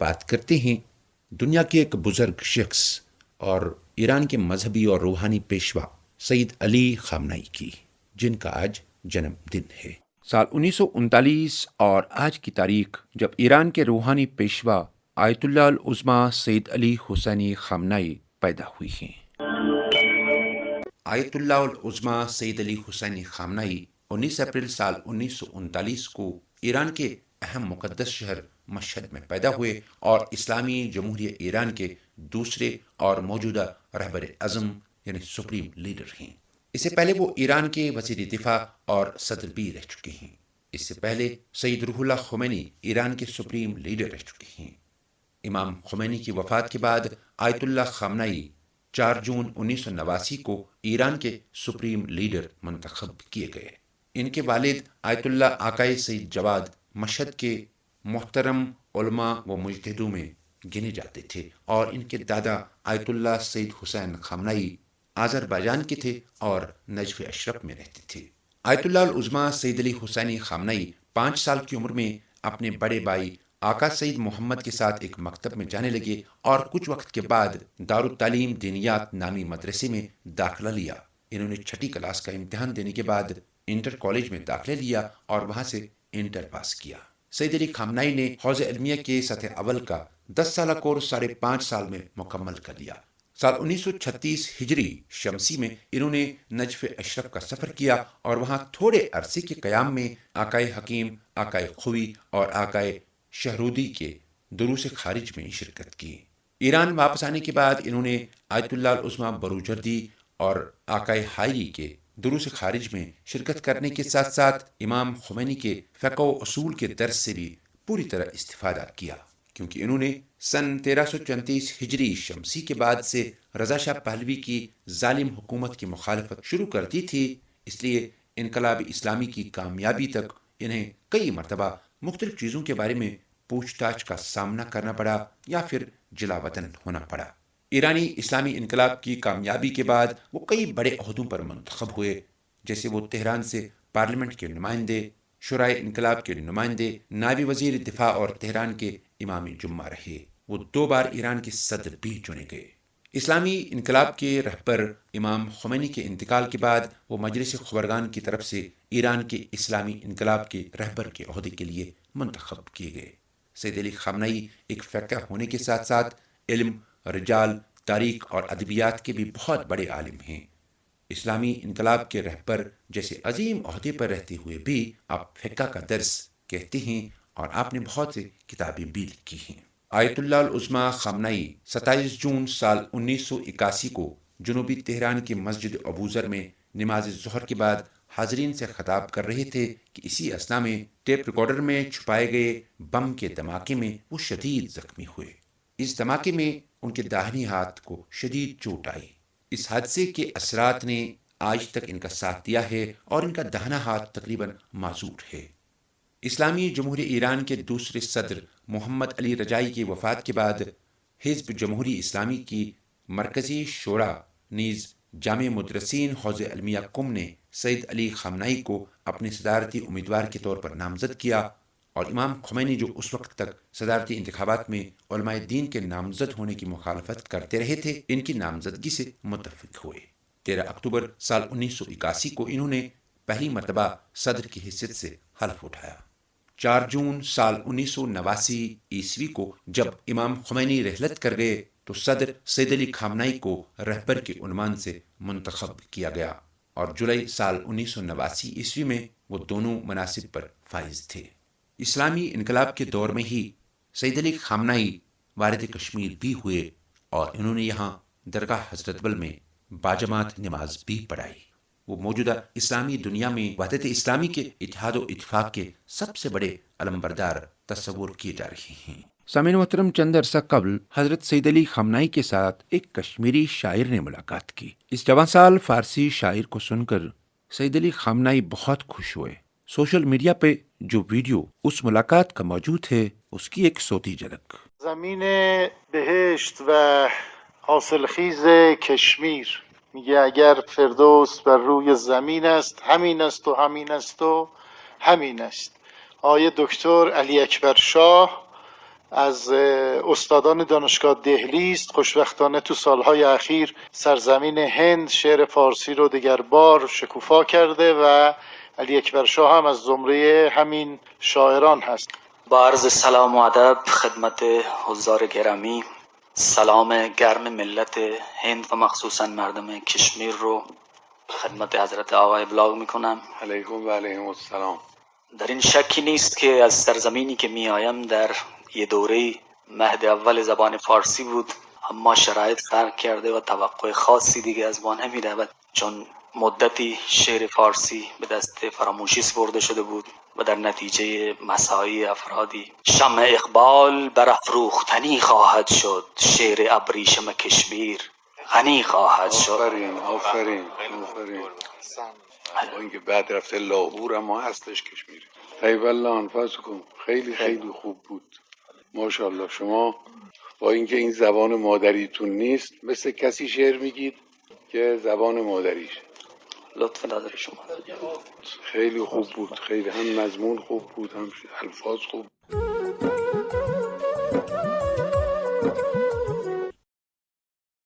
بات کرتے ہیں دنیا کے ایک بزرگ شخص اور ایران کے مذہبی اور روحانی پیشوا سید علی خامنئی کی، جن کا آج جنم دن ہے۔ سال 1939 اور آج کی تاریخ جب ایران کے روحانی پیشوا آیت اللہ العظمیٰ سید علی حسینی خامنئی پیدا ہوئی ہیں۔ آیت اللہ العظمیٰ سید علی حسینی خامنئی 19 اپریل سال 1939 کو ایران کے اہم مقدس شہر مشہد میں پیدا ہوئے اور اسلامی جمہوریہ ایران کے دوسرے اور موجودہ رہبر اعظم یعنی سپریم لیڈر ہیں۔ اس سے پہلے وہ ایران کے وزیر دفاع اور صدر بھی رہ چکے ہیں۔ اس سے پہلے سید روح اللہ خمینی ایران کے سپریم لیڈر رہ چکے ہیں۔ امام خمینی کی وفات کے بعد آیت اللہ خامنئی 4 جون 1989 کو ایران کے سپریم لیڈر منتخب کیے گئے۔ ان کے والد آیت اللہ آقائے سید جواد مشہد کے محترم علماء و مجتہدوں میں گنے جاتے تھے اور ان کے دادا آیت اللہ سید حسین خامنئی آذربائیجان کے تھے اور نجف اشرف میں رہتے تھے۔ آیت اللہ العظمیٰ سید علی حسینی خامنئی 5 سال کی عمر میں اپنے بڑے بھائی آقا سید محمد کے ساتھ ایک مکتب میں جانے لگے اور کچھ وقت کے بعد دارالتعلیم دینیات نامی مدرسے میں داخلہ لیا۔ انہوں نے 6ٹھی کلاس کا امتحان دینے کے بعد انٹر کالج میں داخلہ لیا اور وہاں سے انٹر پاس کیا۔ سید علی خامنئی نے حوزہ علمیہ کے سطح اول کا 10 سالہ کورس 5.5 سال میں مکمل کر لیا۔ سال 1936 ہجری شمسی میں انہوں نے نجف اشرف کا سفر کیا اور وہاں تھوڑے عرصے کے قیام میں آقائے حکیم، آقائے خوی اور آقائے شہرودی کے دروس خارج میں شرکت کی۔ ایران واپس آنے کے بعد انہوں نے آیت اللہ العظمیٰ بروجردی اور آقائے حائری کے دروس خارج میں شرکت کرنے کے ساتھ ساتھ امام خمینی کے فقہ و اصول کے درس سے بھی پوری طرح استفادہ کیا، کیونکہ انہوں نے سن 1334 ہجری شمسی کے بعد سے رضا شاہ پہلوی کی ظالم حکومت کی مخالفت شروع کر دی تھی۔ اس لیے انقلاب اسلامی کی کامیابی تک انہیں کئی مرتبہ مختلف چیزوں کے بارے میں پوچھ تاچھ کا سامنا کرنا پڑا یا پھر جلا وطن ہونا پڑا۔ ایرانی اسلامی انقلاب کی کامیابی کے بعد وہ کئی بڑے عہدوں پر منتخب ہوئے، جیسے وہ تہران سے پارلیمنٹ کے نمائندے، شورائے انقلاب کے نمائندے، نائب وزیر دفاع اور تہران کے امام جمعہ رہے۔ وہ 2 بار ایران کے صدر بھی چنے گئے۔ اسلامی انقلاب کے رہبر امام خمینی کے انتقال کے بعد وہ مجلس خبرگان کی طرف سے ایران کے اسلامی انقلاب کے رہبر کے عہدے کے لیے منتخب کیے گئے۔ سید علی خامنئی ایک فقہ ہونے کے ساتھ ساتھ علم، رجال، تاریخ اور ادبیات کے بھی بہت بڑے عالم ہیں۔ اسلامی انقلاب کے رہبر جیسے عظیم عہدے پر رہتے ہوئے بھی آپ فقہ کا درس کہتے ہیں اور آپ نے بہت سی کتابیں بھی لکھی ہیں۔ آیت اللہ العظمیٰ خامنئی 27 جون سال 1981 کو جنوبی تہران کی مسجد ابوذر میں نماز ظہر کے بعد حاضرین سے خطاب کر رہے تھے کہ اسی اثنا میں ٹیپ ریکارڈر میں چھپائے گئے بم کے دھماکے میں وہ شدید زخمی ہوئے۔ اس دھماکے میں ان کے داہنے ہاتھ کو شدید چوٹ آئی۔ اس حادثے کے اثرات نے آج تک ان کا ساتھ دیا ہے اور ان کا داہنا ہاتھ تقریباً معذور ہے۔ اسلامی جمہوریہ ایران کے دوسرے صدر محمد علی رجائی کی وفات کے بعد حزب جمہوری اسلامی کی مرکزی شورا نیز جامع مدرسین حوزہ علمیہ قم نے سید علی خامنئی کو اپنے صدارتی امیدوار کے طور پر نامزد کیا اور امام خمینی جو اس وقت تک صدارتی انتخابات میں علماء دین کے نامزد ہونے کی مخالفت کرتے رہے تھے، ان کی نامزدگی سے متفق ہوئے۔ 13 اکتوبر سال 1981 کو انہوں نے پہلی مرتبہ صدر کی حیثیت سے حلف اٹھایا۔ 4 جون سال 1989 عیسوی کو جب امام خمینی رحلت کر گئے تو صدر سید علی خامنئی کو رہبر کے عنوان سے منتخب کیا گیا اور جولائی سال 1989 عیسوی میں وہ دونوں مناصب پر فائز تھے۔ اسلامی انقلاب کے دور میں ہی سید علی خامنئی وارد کشمیر بھی ہوئے اور انہوں نے یہاں درگاہ حضرت بل میں باجماعت نماز بھی پڑھائی۔ وہ موجودہ اسلامی دنیا میں وحدت اسلامی کے اتحاد و اتفاق کے سب سے بڑے علمبردار تصور کیے جا رہے ہیں۔ سامعین محترم، چند عرصہ قبل حضرت سید علی خامنئی کے ساتھ ایک کشمیری شاعر نے ملاقات کی۔ اس جوان سال فارسی شاعر کو سن کر سید علی خامنئی بہت خوش ہوئے۔ سوشل میڈیا پہ جو ویڈیو اس ملاقات کا موجود ہے اس کی ایک صوتی جھلک۔ زمین بهشت و حاصلخیز کشمیر میگه اگر فردوس بر روی زمین است همین است و همین است و همین است. آیه دکتر علی اکبر شاه از استادان دانشگاه دهلی است. خوشبختانه تو سالهای اخیر سرزمین هند شعر فارسی رو دیگر بار شکوفا کرده و علی اکبر شاه هم از زمره همین شاعران هست. با عرض سلام و ادب خدمت حضار گرامی، سلام گرم ملت هند و مخصوصا مردم کشمیر رو خدمت حضرت آقا ابلاغ میکنم. علیکم و علیهم السلام. در این شکی نیست که از سرزمینی که می آیم در یه دوره مهد اول زبان فارسی بود، اما شرایط فرق کرده و توقع خاصی دیگه از ما نمی رود، چون مدتی شعر فارسی به دست فراموشی سپرده شده بود و در نتیجه مساعی افرادی شمع اقبال برافروختنی خواهد شد، شعر ابریشم کشمیر غنی خواهد شد. آفرین آفرین آفرین. با اینکه بعد رفته لاهور اما هستش کشمیری. طیب الله انفسکم. خیلی خیلی خوب بود، ماشاءالله. شما با اینکه این زبان مادریتون نیست مثل کسی شعر میگید که زبان مادریشه. لطف نداری شما. خیلی خوب بود، خیلی هم مضمون خوب بود هم الفاظ خوب.